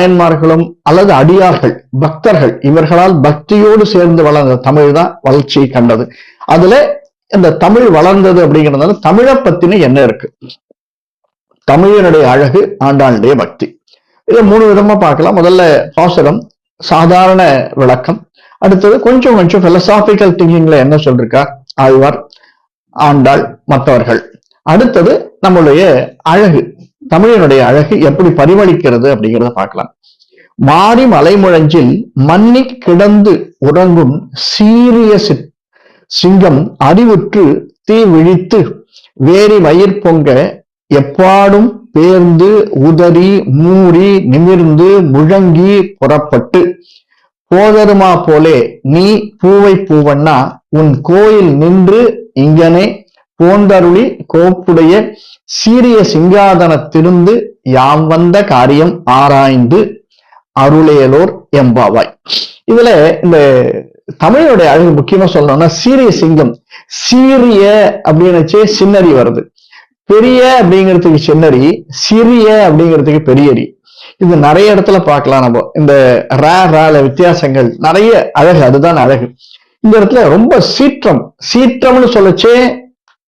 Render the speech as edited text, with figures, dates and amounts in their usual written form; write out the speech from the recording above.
நாயன்மார்களும் அல்லது அடியார்கள் பக்தர்கள் இவர்களால் பக்தியோடு சேர்ந்து வளர்ந்த தமிழ் தான் வளர்ச்சியை கண்டது. அதுல இந்த தமிழ் வளர்ந்தது அப்படிங்கிறதுனால தமிழை பத்தின என்ன இருக்கு, தமிழனுடைய அழகு, ஆண்டாளுடைய பக்தி. இதை 3 விதமா பார்க்கலாம். முதல்ல பாசுரம், சாதாரண விளக்கம். அடுத்தது கொஞ்சம் பிலசாபிக்கல் திங்கிங்ல என்ன சொல்லிருக்கார் ஆழ்வார், ஆண்டாள், மற்றவர்கள். அடுத்தது நம்மளுடைய அழகு, தமிழனுடைய அழகு எப்படி பரிமளிக்கிறது அப்படிங்கிறத பார்க்கலாம். மாறி மலைமுழஞ்சில் மன்னி கிடந்து உறங்கும் சீரிய சிங்கம் அறிவுற்று தீ விழித்து வேரி வயிற் பொங்க எப்பாடும் பேர்ந்து உதறி மூறி நிமிர்ந்து முழங்கி புறப்பட்டு போதருமா போலே நீ பூவை பூவண்ணா உன் கோயில் நின்று இங்கனே போந்தருளி கோப்புடைய சீரிய சிங்காதனத்திருந்து யாம் வந்த காரியம் ஆராய்ந்து அருளேலோர் எம்பாவாய். இதுல இந்த தமிழோடைய அழகு முக்கியமா சொல்லணும்னா சீரிய சிங்கம், சீரிய அப்படின்னு சின்னரி வருது, பெரிய அப்படிங்கிறதுக்கு சின்னரி, சிறிய அப்படிங்கிறதுக்கு பெரியரி. இது நிறைய இடத்துல பார்க்கலாம். நம்ம இந்த ரால வித்தியாசங்கள் நிறைய அழகு, அதுதான் அழகு. இந்த இடத்துல ரொம்ப சீற்றம்னு சொல்லச்சே